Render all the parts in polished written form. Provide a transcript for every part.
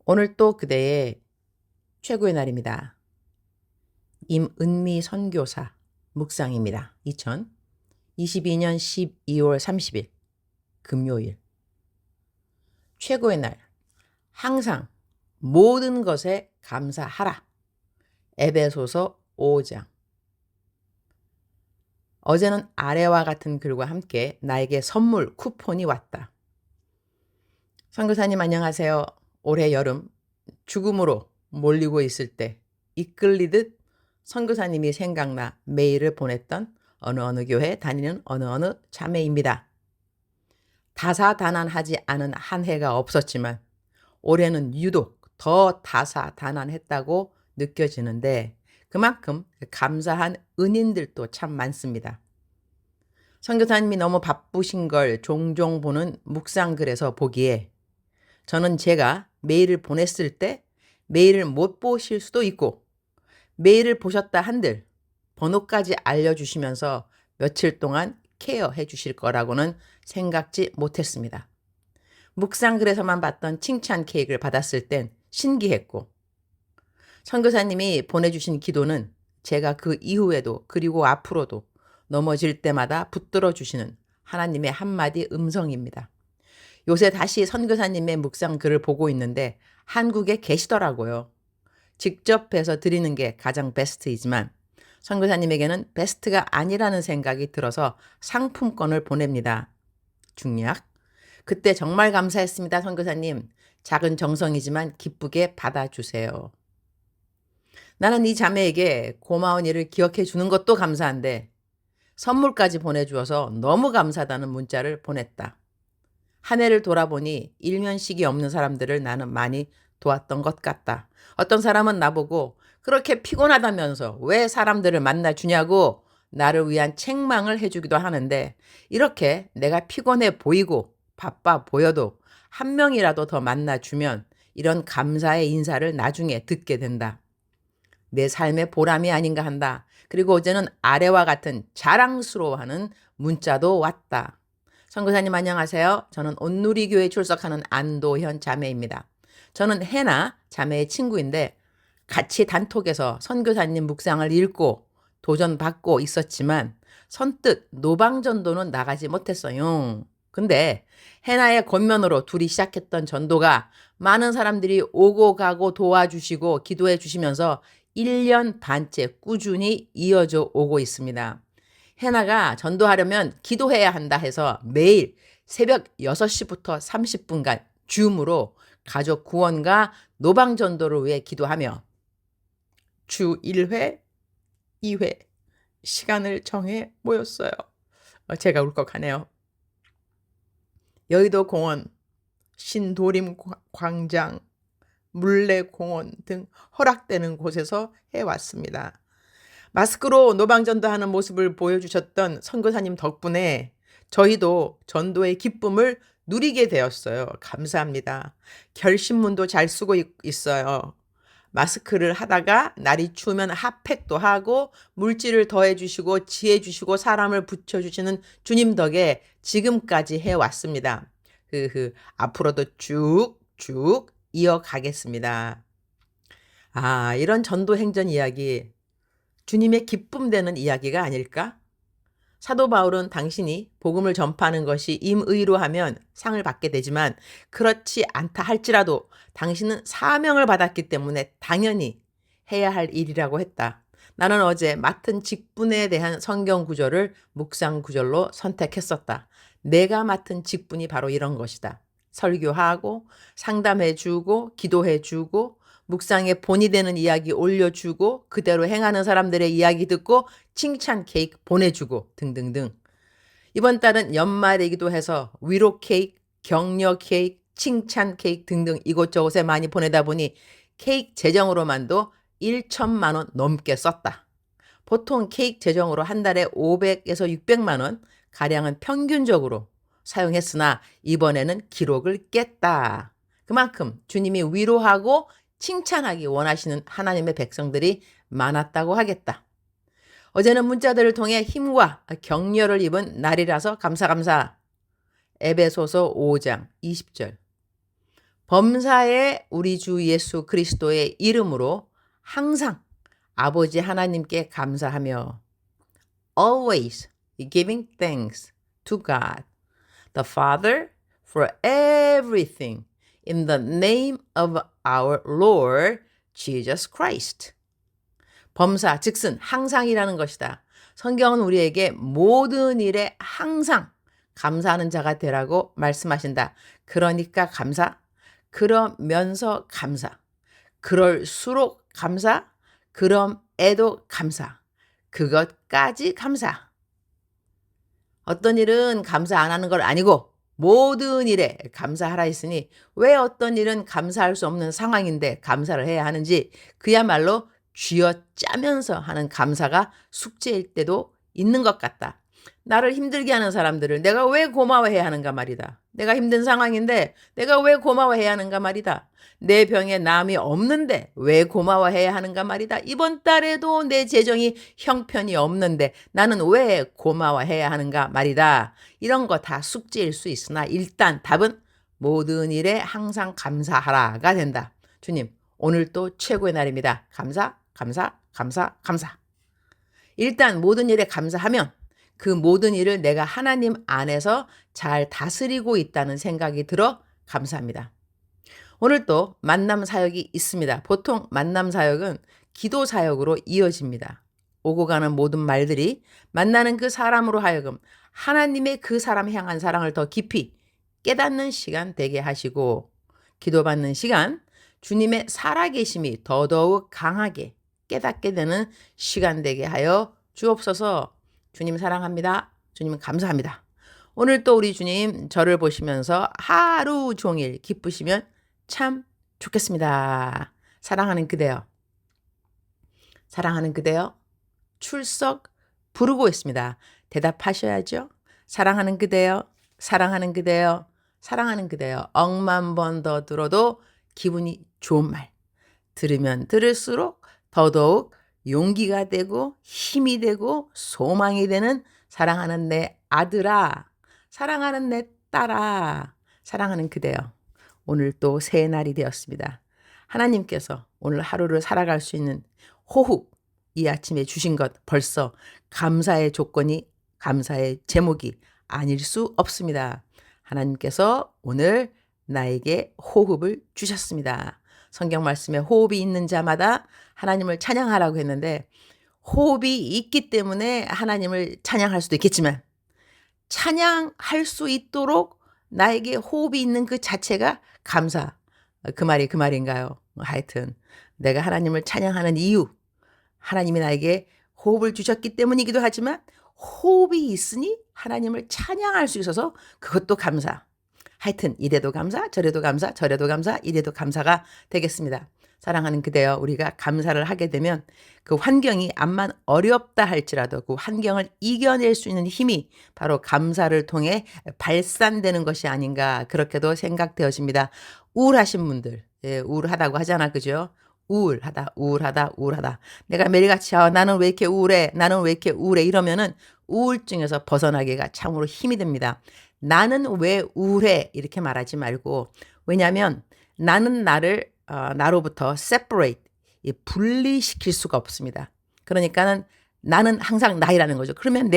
오늘 또 그대의 최고의 날입니다. 임은미 선교사 묵상입니다. 2022년 12월 30일 금요일. 최고의 날. 항상 모든 것에 감사하라. 에베소서 5장. 어제는 아래와 같은 글과 함께 나에게 선물 쿠폰이 왔다. 선교사님 안녕하세요. 올해 여름 죽음으로 몰리고 있을 때 이끌리듯 선교사님이 생각나 메일을 보냈던 어느 교회 다니는 어느 자매입니다. 다사다난하지 않은 한 해가 없었지만 올해는 유독 더 다사다난했다고 느껴지는데 그만큼 감사한 은인들도 참 많습니다. 선교사님이 너무 바쁘신 걸 종종 보는 묵상글에서 보기에 저는 제가 메일을 보냈을 때 메일을 못 보실 수도 있고 메일을 보셨다 한들 번호까지 알려주시면서 며칠 동안 케어해 주실 거라고는 생각지 못했습니다. 묵상글에서만 봤던 칭찬 케이크를 받았을 땐 신기했고 선교사님이 보내주신 기도는 제가 그 이후에도 그리고 앞으로도 넘어질 때마다 붙들어 주시는 하나님의 한마디 음성입니다. 요새 다시 선교사님의 묵상 글을 보고 있는데 한국에 계시더라고요. 직접 뵈서 드리는 게 가장 베스트이지만 선교사님에게는 베스트가 아니라는 생각이 들어서 상품권을 보냅니다. 중략. 그때 정말 감사했습니다, 선교사님. 작은 정성이지만 기쁘게 받아주세요. 나는 이 자매에게 고마운 일을 기억해 주는 것도 감사한데 선물까지 보내주어서 너무 감사하다는 문자를 보냈다. 한 해를 돌아보니 일면식이 없는 사람들을 나는 많이 도왔던 것 같다. 어떤 사람은 나보고 그렇게 피곤하다면서 왜 사람들을 만나주냐고 나를 위한 책망을 해주기도 하는데 이렇게 내가 피곤해 보이고 바빠 보여도 한 명이라도 더 만나주면 이런 감사의 인사를 나중에 듣게 된다. 내 삶의 보람이 아닌가 한다. 그리고 어제는 아래와 같은 자랑스러워하는 문자도 왔다. 선교사님 안녕하세요. 저는 온누리교회에 출석하는 안도현 자매입니다. 저는 해나 자매의 친구인데 같이 단톡에서 선교사님 묵상을 읽고 도전받고 있었지만 선뜻 노방전도는 나가지 못했어요. 근데 해나의 권면으로 둘이 시작했던 전도가 많은 사람들이 오고 가고 도와주시고 기도해 주시면서 1년 반째 꾸준히 이어져 오고 있습니다. 해나가 전도하려면 기도해야 한다 해서 매일 새벽 6시부터 30분간 줌으로 가족 구원과 노방전도를 위해 기도하며 주 1회, 2회 시간을 정해 모였어요. 제가 울컥하네요. 여의도 공원, 신도림 광장, 물레공원 등 허락되는 곳에서 해왔습니다. 마스크로 노방전도하는 모습을 보여주셨던 선교사님 덕분에 저희도 전도의 기쁨을 누리게 되었어요. 감사합니다. 결신문도 잘 쓰고 있어요. 마스크를 하다가 날이 추우면 핫팩도 하고 물질을 더해주시고 지혜주시고 사람을 붙여주시는 주님 덕에 지금까지 해왔습니다. 앞으로도 쭉쭉 이어가겠습니다. 이런 전도 행전 이야기 주님의 기쁨 되는 이야기가 아닐까? 사도 바울은 당신이 복음을 전파하는 것이 임의로 하면 상을 받게 되지만 그렇지 않다 할지라도 당신은 사명을 받았기 때문에 당연히 해야 할 일이라고 했다. 나는 어제 맡은 직분에 대한 성경 구절을 묵상 구절로 선택했었다. 내가 맡은 직분이 바로 이런 것이다. 설교하고 상담해주고 기도해주고 묵상에 본이 되는 이야기 올려주고 그대로 행하는 사람들의 이야기 듣고 칭찬 케이크 보내주고 등등등. 이번 달은 연말이기도 해서 위로 케이크, 격려 케이크, 칭찬 케이크 등등 이곳저곳에 많이 보내다 보니 케이크 재정으로만도 1천만 원 넘게 썼다. 보통 케이크 재정으로 한 달에 500에서 600만 원 가량은 평균적으로 사용했으나 이번에는 기록을 깼다. 그만큼 주님이 위로하고 칭찬하기 원하시는 하나님의 백성들이 많았다고 하겠다. 어제는 문자들을 통해 힘과 격려를 입은 날이라서 감사. 에베소서 5장 20절. 범사에 우리 주 예수 그리스도의 이름으로 항상 아버지 하나님께 감사하며 always giving thanks to God the Father for everything in the name of our Lord Jesus Christ. 범사 즉슨 항상이라는 것이다. 성경은 우리에게 모든 일에 항상 감사하는 자가 되라고 말씀하신다. 그러니까 감사, 그러면서 감사, 그럴수록 감사, 그럼에도 감사, 그것까지 감사. 어떤 일은 감사 안 하는 걸 아니고 모든 일에 감사하라 했으니 왜 어떤 일은 감사할 수 없는 상황인데 감사를 해야 하는지 그야말로 쥐어짜면서 하는 감사가 숙제일 때도 있는 것 같다. 나를 힘들게 하는 사람들을 내가 왜 고마워해야 하는가 말이다. 내가 힘든 상황인데 내가 왜 고마워해야 하는가 말이다. 내 병에 남이 없는데 왜 고마워해야 하는가 말이다. 이번 달에도 내 재정이 형편이 없는데 나는 왜 고마워해야 하는가 말이다. 이런 거 다 숙제일 수 있으나 일단 답은 모든 일에 항상 감사하라가 된다. 주님, 오늘 또 최고의 날입니다. 감사, 감사, 감사, 감사. 일단 모든 일에 감사하면 그 모든 일을 내가 하나님 안에서 잘 다스리고 있다는 생각이 들어 감사합니다. 오늘 또 만남 사역이 있습니다. 보통 만남 사역은 기도 사역으로 이어집니다. 오고 가는 모든 말들이 만나는 그 사람으로 하여금 하나님의 그 사람 향한 사랑을 더 깊이 깨닫는 시간 되게 하시고 기도받는 시간, 주님의 살아계심이 더더욱 강하게 깨닫게 되는 시간 되게 하여 주옵소서. 주님 사랑합니다. 주님 감사합니다. 오늘 또 우리 주님 저를 보시면서 하루 종일 기쁘시면 참 좋겠습니다. 사랑하는 그대여. 사랑하는 그대여. 출석 부르고 있습니다. 대답하셔야죠. 사랑하는 그대여. 사랑하는 그대여. 사랑하는 그대여. 억만 번 더 들어도 기분이 좋은 말. 들으면 들을수록 더더욱 용기가 되고 힘이 되고 소망이 되는 사랑하는 내 아들아, 사랑하는 내 딸아, 사랑하는 그대여. 오늘 또 새 날이 되었습니다. 하나님께서 오늘 하루를 살아갈 수 있는 호흡, 이 아침에 주신 것 벌써 감사의 조건이, 감사의 제목이 아닐 수 없습니다. 하나님께서 오늘 나에게 호흡을 주셨습니다. 성경 말씀에 호흡이 있는 자마다 하나님을 찬양하라고 했는데 호흡이 있기 때문에 하나님을 찬양할 수도 있겠지만 찬양할 수 있도록 나에게 호흡이 있는 그 자체가 감사. 그 말이 그 말인가요? 하여튼 내가 하나님을 찬양하는 이유, 하나님이 나에게 호흡을 주셨기 때문이기도 하지만 호흡이 있으니 하나님을 찬양할 수 있어서 그것도 감사. 하여튼 이래도 감사, 저래도 감사, 저래도 감사, 이래도 감사가 되겠습니다. 사랑하는 그대여, 우리가 감사를 하게 되면 그 환경이 암만 어렵다 할지라도 그 환경을 이겨낼 수 있는 힘이 바로 감사를 통해 발산되는 것이 아닌가 그렇게도 생각되어집니다. 우울하신 분들, 예, 우울하다고 하잖아, 그죠? 우울하다, 우울하다, 우울하다. 내가 매일같이 나는 왜 이렇게 우울해? 나는 왜 이렇게 우울해? 이러면은 우울증에서 벗어나기가 참으로 힘이 듭니다. 나는 왜 우울해? 이렇게 말하지 말고 왜냐하면 나는 나를 나로부터 separate, 분리시킬 수가 없습니다. 그러니까는 나는 항상 나이라는 거죠. 그러면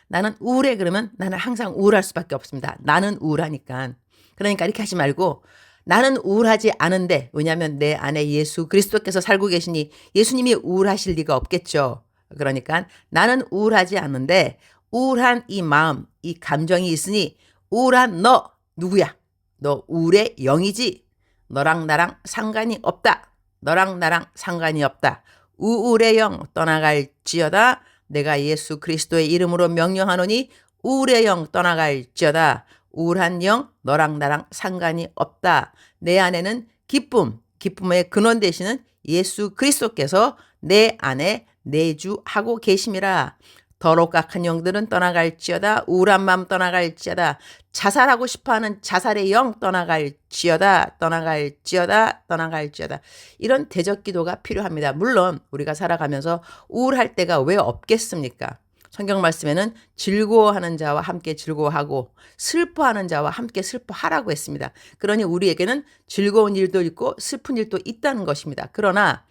나는 우울해 그러면 나는 항상 우울할 수밖에 없습니다. 나는 우울하니까. 그러니까 이렇게 하지 말고 나는 우울하지 않은데 왜냐하면 내 안에 예수 그리스도께서 살고 계시니 예수님이 우울하실 리가 없겠죠. 그러니까 나는 우울하지 않은데 우울한 이 마음, 이 감정이 있으니 우울한 너 누구야? 너 우울의 영이지? 너랑 나랑 상관이 없다. 너랑 나랑 상관이 없다. 우울의 영 떠나갈지어다. 내가 예수 그리스도의 이름으로 명령하노니 우울의 영 떠나갈지어다. 우울한 영 너랑 나랑 상관이 없다. 내 안에는 기쁨, 기쁨의 근원 되시는 예수 그리스도께서 내 안에 내주하고 계심이라. 더럽각한 영들은 떠나갈지어다. 우울한 마음 떠나갈지어다. 자살하고 싶어하는 자살의 영 떠나갈지어다. 떠나갈지어다. 떠나갈지어다. 이런 대적 기도가 필요합니다. 물론 우리가 살아가면서 우울할 때가 왜 없겠습니까? 성경 말씀에는 즐거워하는 자와 함께 즐거워하고 슬퍼하는 자와 함께 슬퍼하라고 했습니다. 그러니 우리에게는 즐거운 일도 있고 슬픈 일도 있다는 것입니다. 그러나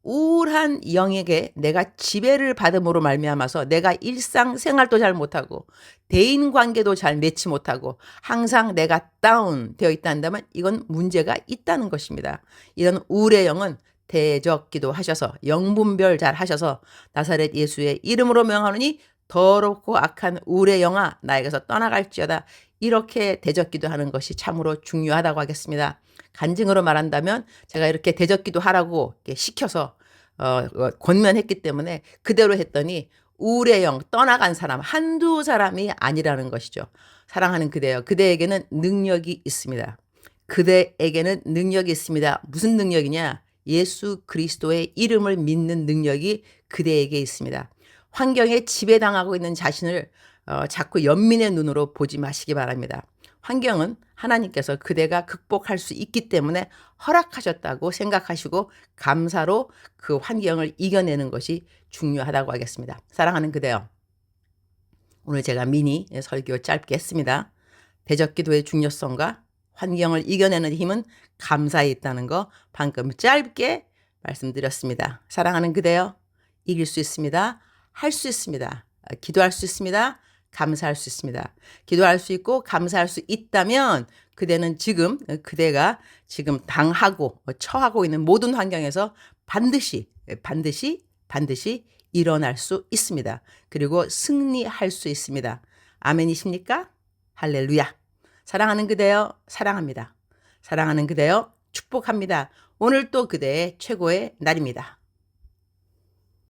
우울한 영에게 내가 지배를 받음으로 말미암아서 내가 일상생활도 잘 못하고 대인관계도 잘 맺지 못하고 항상 내가 다운되어 있다면 이건 문제가 있다는 것입니다. 이런 우울의 영은 대적기도 하셔서 영분별 잘 하셔서 나사렛 예수의 이름으로 명하노니 더럽고 악한 우울의 영아 나에게서 떠나갈지어다, 이렇게 대적기도 하는 것이 참으로 중요하다고 하겠습니다. 간증으로 말한다면 제가 이렇게 대적기도 하라고 이렇게 시켜서 권면했기 때문에 그대로 했더니 우울의 영 떠나간 사람 한두 사람이 아니라는 것이죠. 사랑하는 그대여, 그대에게는 능력이 있습니다. 그대에게는 능력이 있습니다. 무슨 능력이냐? 예수 그리스도의 이름을 믿는 능력이 그대에게 있습니다. 환경에 지배당하고 있는 자신을 자꾸 연민의 눈으로 보지 마시기 바랍니다. 환경은 하나님께서 그대가 극복할 수 있기 때문에 허락하셨다고 생각하시고 감사로 그 환경을 이겨내는 것이 중요하다고 하겠습니다. 사랑하는 그대여, 오늘 제가 미니 설교 짧게 했습니다. 대적기도의 중요성과 환경을 이겨내는 힘은 감사에 있다는 거 방금 짧게 말씀드렸습니다. 사랑하는 그대여, 이길 수 있습니다. 할 수 있습니다. 기도할 수 있습니다. 감사할 수 있습니다. 기도할 수 있고 감사할 수 있다면 그대는 그대가 지금 당하고 처하고 있는 모든 환경에서 반드시 일어날 수 있습니다. 그리고 승리할 수 있습니다. 아멘이십니까? 할렐루야. 사랑하는 그대여, 사랑합니다. 사랑하는 그대여, 축복합니다. 오늘 또 그대의 최고의 날입니다.